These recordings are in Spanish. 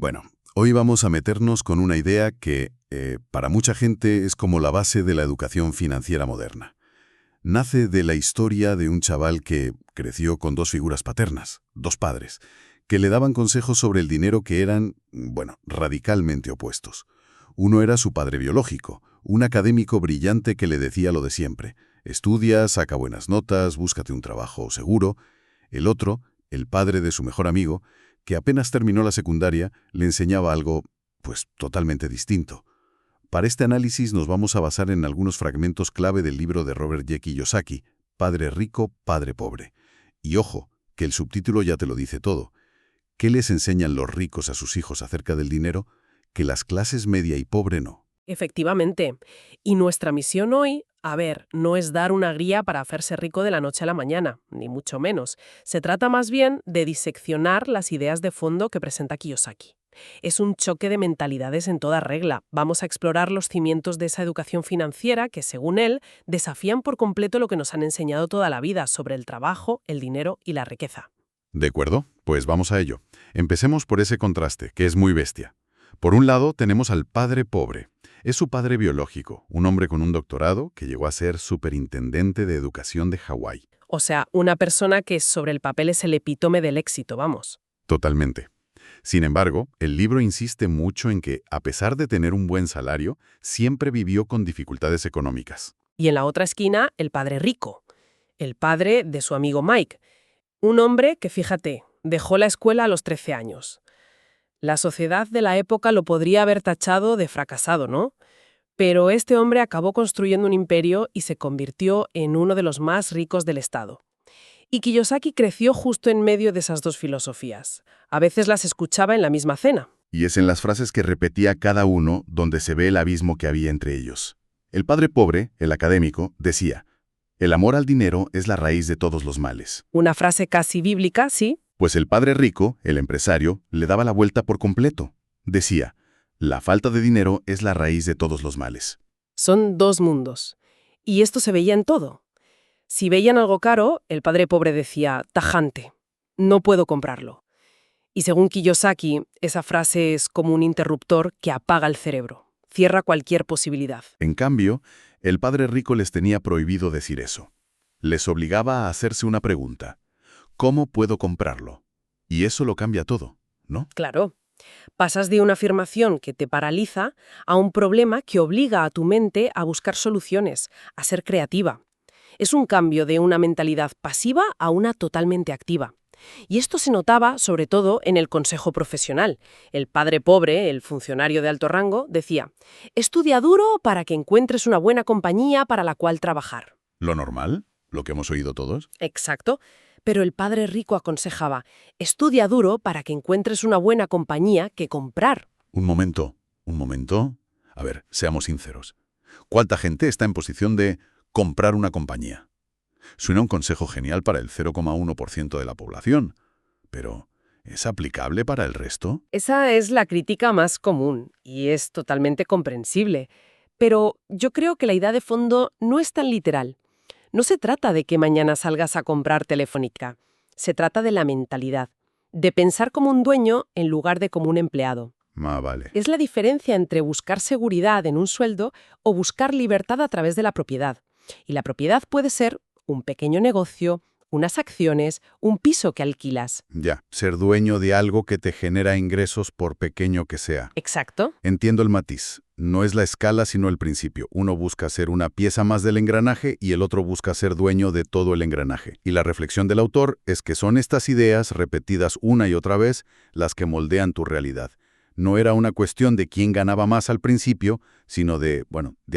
Bueno, hoy vamos a meternos con una idea que, para mucha gente, es como la base de la educación financiera moderna. Nace de la historia de un chaval que creció con dos figuras paternas, dos padres, que le daban consejos sobre el dinero que eran, bueno, radicalmente opuestos. Uno era su padre biológico, un académico brillante que le decía lo de siempre: estudia, saca buenas notas, búscate un trabajo seguro. El otro, el padre de su mejor amigo, que apenas terminó la secundaria, le enseñaba algo, pues, totalmente distinto. Para este análisis nos vamos a basar en algunos fragmentos clave del libro de Robert J. Kiyosaki, Padre rico, padre pobre. Y ojo, que el subtítulo ya te lo dice todo. ¿Qué les enseñan los ricos a sus hijos acerca del dinero? Que las clases media y pobre no. Efectivamente. Y nuestra misión hoy, no es dar una guía para hacerse rico de la noche a la mañana, ni mucho menos. Se trata más bien de diseccionar las ideas de fondo que presenta Kiyosaki. Es un choque de mentalidades en toda regla. Vamos a explorar los cimientos de esa educación financiera que, según él, desafían por completo lo que nos han enseñado toda la vida sobre el trabajo, el dinero y la riqueza. ¿De acuerdo? Pues vamos a ello. Empecemos por ese contraste, que es muy bestia. Por un lado, tenemos al padre pobre. Es su padre biológico, un hombre con un doctorado que llegó a ser superintendente de educación de Hawái. O sea, una persona que sobre el papel es el epítome del éxito, vamos. Totalmente. Sin embargo, el libro insiste mucho en que, a pesar de tener un buen salario, siempre vivió con dificultades económicas. Y en la otra esquina, el padre rico, el padre de su amigo Mike. Un hombre que, fíjate, dejó la escuela a los 13 años. La sociedad de la época lo podría haber tachado de fracasado, ¿no? Pero este hombre acabó construyendo un imperio y se convirtió en uno de los más ricos del estado. Y Kiyosaki creció justo en medio de esas dos filosofías. A veces las escuchaba en la misma cena. Y es en las frases que repetía cada uno donde se ve el abismo que había entre ellos. El padre pobre, el académico, decía: el amor al dinero es la raíz de todos los males. Una frase casi bíblica, ¿sí? Pues el padre rico, el empresario, le daba la vuelta por completo. Decía: la falta de dinero es la raíz de todos los males. Son dos mundos. Y esto se veía en todo. Si veían algo caro, el padre pobre decía, tajante, no puedo comprarlo. Y según Kiyosaki, esa frase es como un interruptor que apaga el cerebro, cierra cualquier posibilidad. En cambio, el padre rico les tenía prohibido decir eso. Les obligaba a hacerse una pregunta: ¿cómo puedo comprarlo? Y eso lo cambia todo, ¿no? Claro, pasas de una afirmación que te paraliza a un problema que obliga a tu mente a buscar soluciones, a ser creativa. Es un cambio de una mentalidad pasiva a una totalmente activa. Y esto se notaba, sobre todo, en el consejo profesional. El padre pobre, el funcionario de alto rango, decía: estudia duro para que encuentres una buena compañía para la cual trabajar. ¿Lo normal? ¿Lo que hemos oído todos? Exacto. Pero el padre rico aconsejaba: estudia duro para que encuentres una buena compañía que comprar. Un momento. A ver, seamos sinceros. ¿Cuánta gente está en posición de comprar una compañía? Suena un consejo genial para el 0,1% de la población, pero ¿es aplicable para el resto? Esa es la crítica más común y es totalmente comprensible. Pero yo creo que la idea de fondo no es tan literal. No se trata de que mañana salgas a comprar Telefónica. Se trata de la mentalidad, de pensar como un dueño en lugar de como un empleado. Vale. Es la diferencia entre buscar seguridad en un sueldo o buscar libertad a través de la propiedad. Y la propiedad puede ser un pequeño negocio, unas acciones, un piso que alquilas. Ya, ser dueño de algo que te genera ingresos por pequeño que sea. Exacto. Entiendo el matiz. No es la escala sino el principio. Uno busca ser una pieza más del engranaje y el otro busca ser dueño de todo el engranaje. Y la reflexión del autor es que son estas ideas repetidas una y otra vez las que moldean tu realidad. No era una cuestión de quién ganaba más al principio, sino de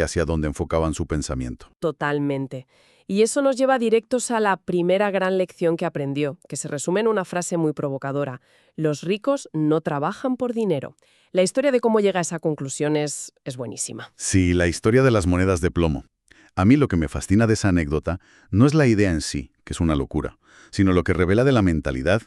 hacia dónde enfocaban su pensamiento. Totalmente. Y eso nos lleva directos a la primera gran lección que aprendió, que se resume en una frase muy provocadora: los ricos no trabajan por dinero. La historia de cómo llega a esa conclusión es buenísima. Sí, la historia de las monedas de plomo. A mí lo que me fascina de esa anécdota no es la idea en sí, que es una locura, sino lo que revela de la mentalidad.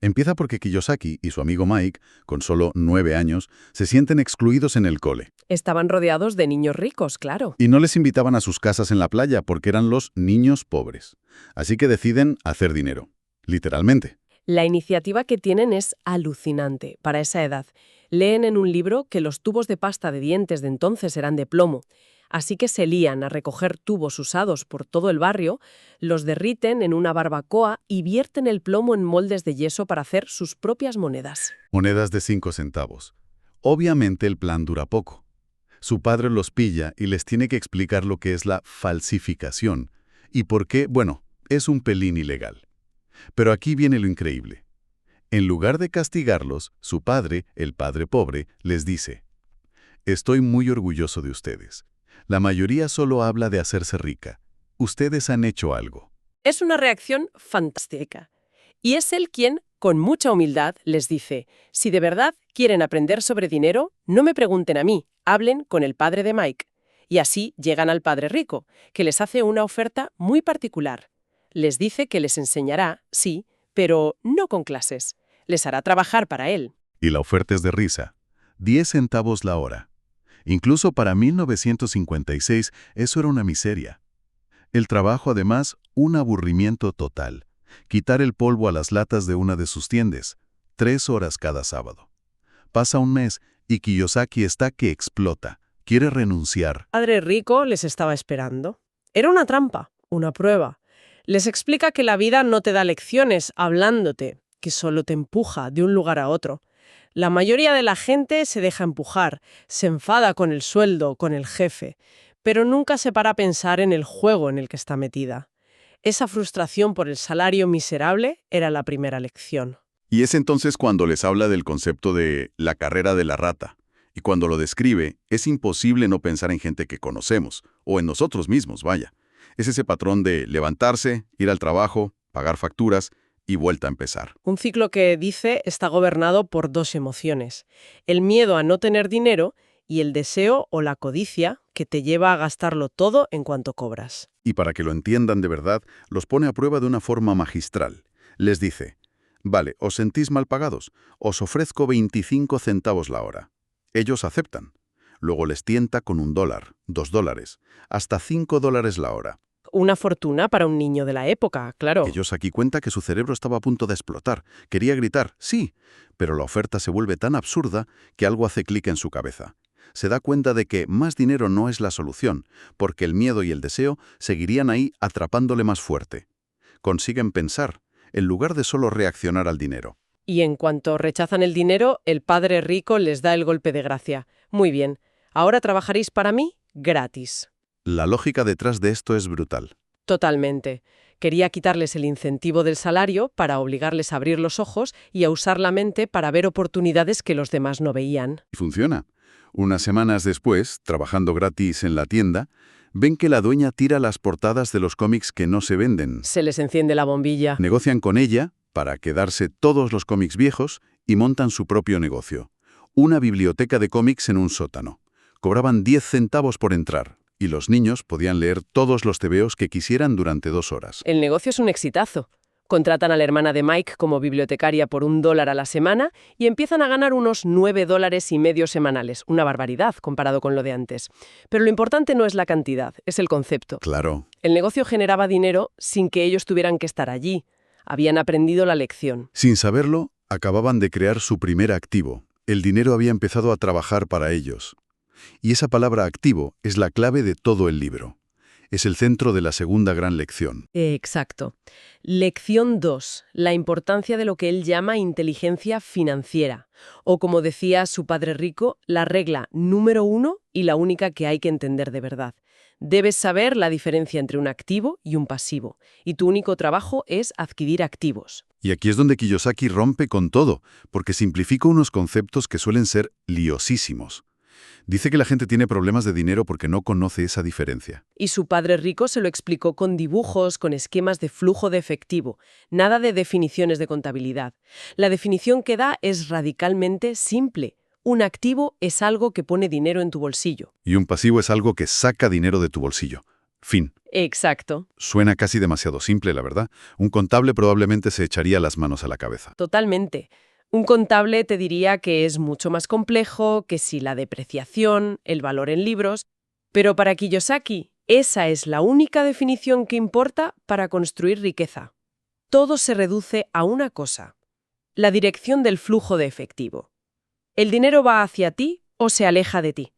Empieza porque Kiyosaki y su amigo Mike, con solo 9 años, se sienten excluidos en el cole. Estaban rodeados de niños ricos, claro. Y no les invitaban a sus casas en la playa porque eran los niños pobres. Así que deciden hacer dinero, literalmente. La iniciativa que tienen es alucinante para esa edad. Leen en un libro que los tubos de pasta de dientes de entonces eran de plomo, así que se lían a recoger tubos usados por todo el barrio, los derriten en una barbacoa y vierten el plomo en moldes de yeso para hacer sus propias monedas. Monedas de 5 centavos. Obviamente el plan dura poco. Su padre los pilla y les tiene que explicar lo que es la falsificación y por qué, bueno, es un pelín ilegal. Pero aquí viene lo increíble. En lugar de castigarlos, su padre, el padre pobre, les dice: «Estoy muy orgulloso de ustedes. La mayoría solo habla de hacerse rica. Ustedes han hecho algo». Es una reacción fantástica. Y es él quien, con mucha humildad, les dice: si de verdad quieren aprender sobre dinero, no me pregunten a mí, hablen con el padre de Mike. Y así llegan al padre rico, que les hace una oferta muy particular. Les dice que les enseñará, sí, pero no con clases. Les hará trabajar para él. Y la oferta es de risa. 10 centavos la hora. Incluso para 1956 eso era una miseria. El trabajo, además, un aburrimiento total. Quitar el polvo a las latas de una de sus tiendas. 3 horas cada sábado. Pasa un mes y Kiyosaki está que explota. Quiere renunciar. Padre rico les estaba esperando. Era una trampa, una prueba. Les explica que la vida no te da lecciones hablándote, que solo te empuja de un lugar a otro. La mayoría de la gente se deja empujar, se enfada con el sueldo, con el jefe, pero nunca se para a pensar en el juego en el que está metida. Esa frustración por el salario miserable era la primera lección. Y es entonces cuando les habla del concepto de la carrera de la rata. Y cuando lo describe, es imposible no pensar en gente que conocemos, o en nosotros mismos, vaya. Es ese patrón de levantarse, ir al trabajo, pagar facturas y vuelta a empezar. Un ciclo que, dice, está gobernado por dos emociones: el miedo a no tener dinero y el deseo o la codicia que te lleva a gastarlo todo en cuanto cobras. Y para que lo entiendan de verdad, los pone a prueba de una forma magistral. Les dice: «Vale, os sentís mal pagados, os ofrezco 25 centavos la hora». Ellos aceptan. Luego les tienta con $1, $2, hasta $5 la hora. Una fortuna para un niño de la época, claro. Ellos aquí cuenta que su cerebro estaba a punto de explotar. Quería gritar, sí, pero la oferta se vuelve tan absurda que algo hace clic en su cabeza. Se da cuenta de que más dinero no es la solución, porque el miedo y el deseo seguirían ahí atrapándole más fuerte. Consiguen pensar, en lugar de solo reaccionar al dinero. Y en cuanto rechazan el dinero, el padre rico les da el golpe de gracia. Muy bien, ahora trabajaréis para mí gratis. La lógica detrás de esto es brutal. Totalmente. Quería quitarles el incentivo del salario para obligarles a abrir los ojos y a usar la mente para ver oportunidades que los demás no veían. Y funciona. Unas semanas después, trabajando gratis en la tienda, ven que la dueña tira las portadas de los cómics que no se venden. Se les enciende la bombilla. Negocian con ella para quedarse todos los cómics viejos y montan su propio negocio. Una biblioteca de cómics en un sótano. Cobraban 10 centavos por entrar y los niños podían leer todos los tebeos que quisieran durante 2 horas. El negocio es un exitazo. Contratan a la hermana de Mike como bibliotecaria por $1 a la semana y empiezan a ganar unos $9.50 semanales. Una barbaridad comparado con lo de antes. Pero lo importante no es la cantidad, es el concepto. Claro. El negocio generaba dinero sin que ellos tuvieran que estar allí. Habían aprendido la lección. Sin saberlo, acababan de crear su primer activo. El dinero había empezado a trabajar para ellos. Y esa palabra activo es la clave de todo el libro. Es el centro de la segunda gran lección. Exacto. Lección 2. La importancia de lo que él llama inteligencia financiera. O como decía su padre rico, la regla número 1 y la única que hay que entender de verdad. Debes saber la diferencia entre un activo y un pasivo. Y tu único trabajo es adquirir activos. Y aquí es donde Kiyosaki rompe con todo, porque simplifica unos conceptos que suelen ser liosísimos. Dice que la gente tiene problemas de dinero porque no conoce esa diferencia. Y su padre rico se lo explicó con dibujos, con esquemas de flujo de efectivo, nada de definiciones de contabilidad. La definición que da es radicalmente simple. Un activo es algo que pone dinero en tu bolsillo. Y un pasivo es algo que saca dinero de tu bolsillo. Fin. Exacto. Suena casi demasiado simple, la verdad. Un contable probablemente se echaría las manos a la cabeza. Totalmente. Un contable te diría que es mucho más complejo, que si la depreciación, el valor en libros, pero para Kiyosaki esa es la única definición que importa para construir riqueza. todo se reduce a una cosa: la dirección del flujo de efectivo. ¿El dinero va hacia ti o se aleja de ti?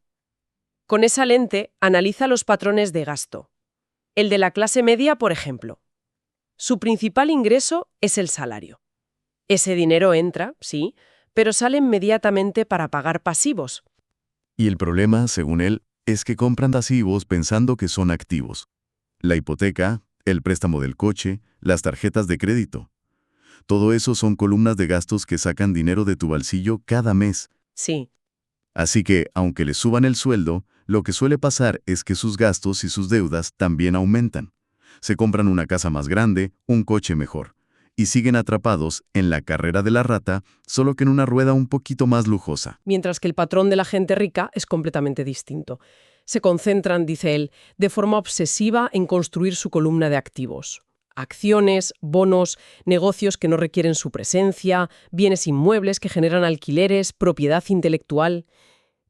Con esa lente, analiza los patrones de gasto. El de la clase media, por ejemplo. Su principal ingreso es el salario. Ese dinero entra, sí, pero sale inmediatamente para pagar pasivos. Y el problema, según él, es que compran pasivos pensando que son activos. La hipoteca, el préstamo del coche, las tarjetas de crédito. Todo eso son columnas de gastos que sacan dinero de tu bolsillo cada mes. Sí, Así que, aunque le suban el sueldo, lo que suele pasar es que sus gastos y sus deudas también aumentan. Se compran una casa más grande, un coche mejor, y siguen atrapados en la carrera de la rata, solo que en una rueda un poquito más lujosa. mientras que el patrón de la gente rica es completamente distinto. Se concentran, dice él, de forma obsesiva en construir su columna de activos. Acciones, bonos, negocios que no requieren su presencia, bienes inmuebles que generan alquileres, propiedad intelectual.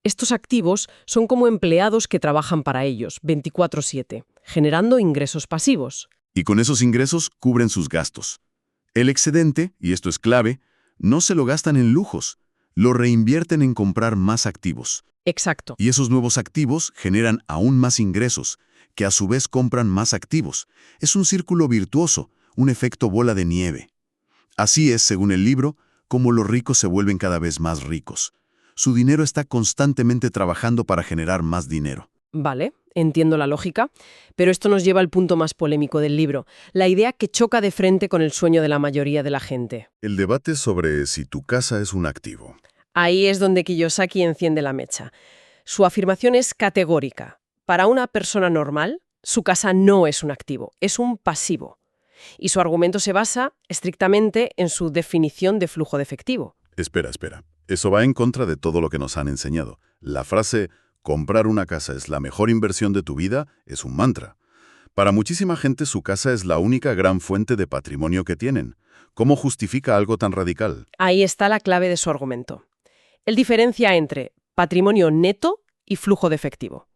Estos activos son como empleados que trabajan para ellos, 24/7, generando ingresos pasivos. Y con esos ingresos cubren sus gastos. El excedente, y esto es clave, no se lo gastan en lujos, lo reinvierten en comprar más activos. Exacto. Y esos nuevos activos generan aún más ingresos, que a su vez compran más activos. Es un círculo virtuoso, un efecto bola de nieve. Así es, según el libro, como los ricos se vuelven cada vez más ricos. Su dinero está constantemente trabajando para generar más dinero. Vale, entiendo la lógica, pero esto nos lleva al punto más polémico del libro, la idea que choca de frente con el sueño de la mayoría de la gente. El debate sobre si tu casa es un activo. Ahí es donde Kiyosaki enciende la mecha. Su afirmación es categórica. Para una persona normal, su casa no es un activo, es un pasivo. Y su argumento se basa estrictamente en su definición de flujo de efectivo. Espera. Eso va en contra de todo lo que nos han enseñado. La frase «comprar una casa es la mejor inversión de tu vida» es un mantra. Para muchísima gente su casa es la única gran fuente de patrimonio que tienen. ¿Cómo justifica algo tan radical? Ahí está la clave de su argumento. Él diferencia entre patrimonio neto y flujo de efectivo.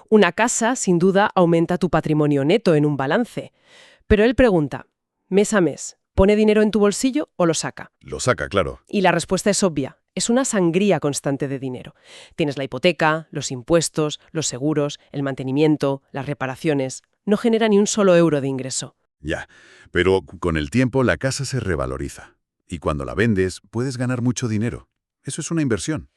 Una casa, sin duda, aumenta tu patrimonio neto en un balance. Pero él pregunta, mes a mes, ¿pone dinero en tu bolsillo o lo saca? Lo saca, claro. Y la respuesta es obvia. Es una sangría constante de dinero. Tienes la hipoteca, los impuestos, los seguros, el mantenimiento, las reparaciones. No genera ni un solo euro de ingreso. Ya, pero con el tiempo la casa se revaloriza. Y cuando la vendes, puedes ganar mucho dinero. Eso es una inversión.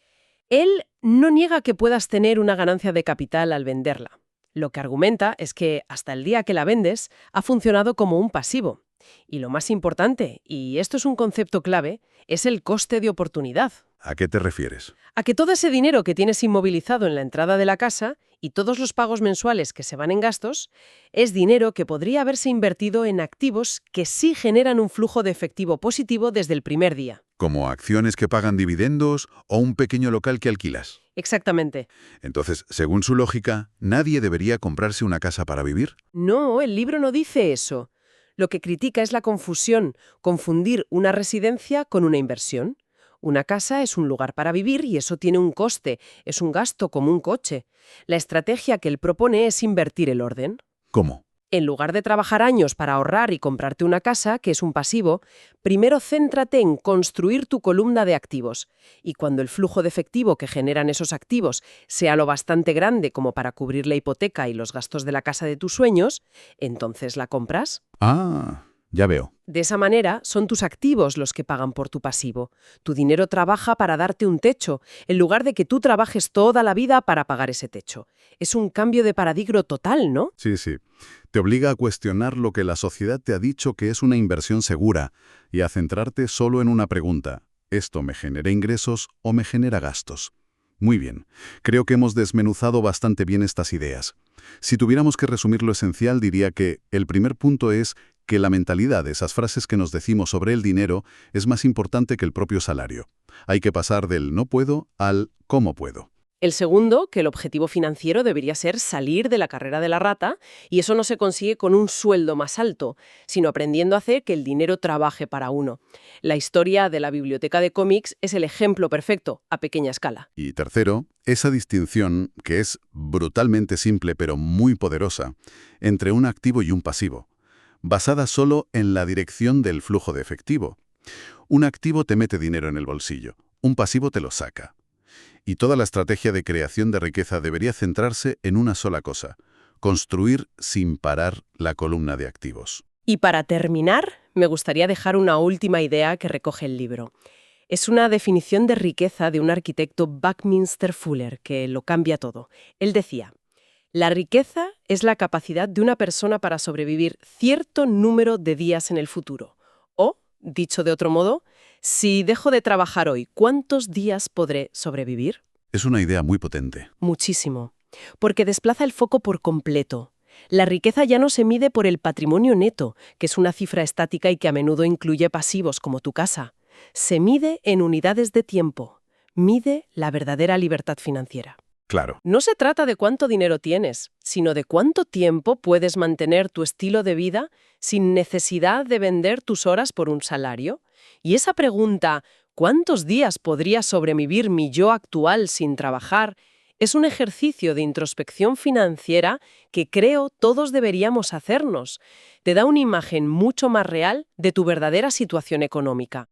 Él no niega que puedas tener una ganancia de capital al venderla. Lo que argumenta es que hasta el día que la vendes ha funcionado como un pasivo. Y lo más importante, y esto es un concepto clave, es el coste de oportunidad. ¿A qué te refieres? A que todo ese dinero que tienes inmovilizado en la entrada de la casa y todos los pagos mensuales que se van en gastos es dinero que podría haberse invertido en activos que sí generan un flujo de efectivo positivo desde el primer día. ¿Como acciones que pagan dividendos o un pequeño local que alquilas? Exactamente. Entonces, según su lógica, ¿nadie debería comprarse una casa para vivir? No, el libro no dice eso. Lo que critica es la confusión, confundir una residencia con una inversión. Una casa es un lugar para vivir y eso tiene un coste, es un gasto como un coche. La estrategia que él propone es invertir el orden. ¿Cómo? En lugar de trabajar años para ahorrar y comprarte una casa, que es un pasivo, primero céntrate en construir tu columna de activos. Y cuando el flujo de efectivo que generan esos activos sea lo bastante grande como para cubrir la hipoteca y los gastos de la casa de tus sueños, entonces la compras. Ah, ya veo. De esa manera, son tus activos los que pagan por tu pasivo. Tu dinero trabaja para darte un techo, en lugar de que tú trabajes toda la vida para pagar ese techo. Es un cambio de paradigma total, ¿no? Sí. Te obliga a cuestionar lo que la sociedad te ha dicho que es una inversión segura y a centrarte solo en una pregunta. ¿Esto me genera ingresos o me genera gastos? Muy bien. Creo que hemos desmenuzado bastante bien estas ideas. Si tuviéramos que resumir lo esencial, diría que el primer punto es que la mentalidad de esas frases que nos decimos sobre el dinero es más importante que el propio salario. Hay que pasar del no puedo al cómo puedo. El segundo, que el objetivo financiero debería ser salir de la carrera de la rata, y eso no se consigue con un sueldo más alto, sino aprendiendo a hacer que el dinero trabaje para uno. La historia de la biblioteca de cómics es el ejemplo perfecto, a pequeña escala. Y tercero, esa distinción, que es brutalmente simple pero muy poderosa, entre un activo y un pasivo. basada solo en la dirección del flujo de efectivo. Un activo te mete dinero en el bolsillo, un pasivo te lo saca. Y toda la estrategia de creación de riqueza debería centrarse en una sola cosa: construir sin parar la columna de activos. Y para terminar, me gustaría dejar una última idea que recoge el libro. Es una definición de riqueza de un arquitecto Buckminster Fuller que lo cambia todo. Él decía: la riqueza es la capacidad de una persona para sobrevivir cierto número de días en el futuro. O, dicho de otro modo, si dejo de trabajar hoy, ¿cuántos días podré sobrevivir? Es una idea muy potente. Muchísimo. Porque desplaza el foco por completo. La riqueza ya no se mide por el patrimonio neto, que es una cifra estática y que a menudo incluye pasivos como tu casa. Se mide en unidades de tiempo. Mide la verdadera libertad financiera. Claro. No se trata de cuánto dinero tienes, sino de cuánto tiempo puedes mantener tu estilo de vida sin necesidad de vender tus horas por un salario. Y esa pregunta, ¿cuántos días podría sobrevivir mi yo actual sin trabajar?, es un ejercicio de introspección financiera que creo todos deberíamos hacernos. Te da una imagen mucho más real de tu verdadera situación económica.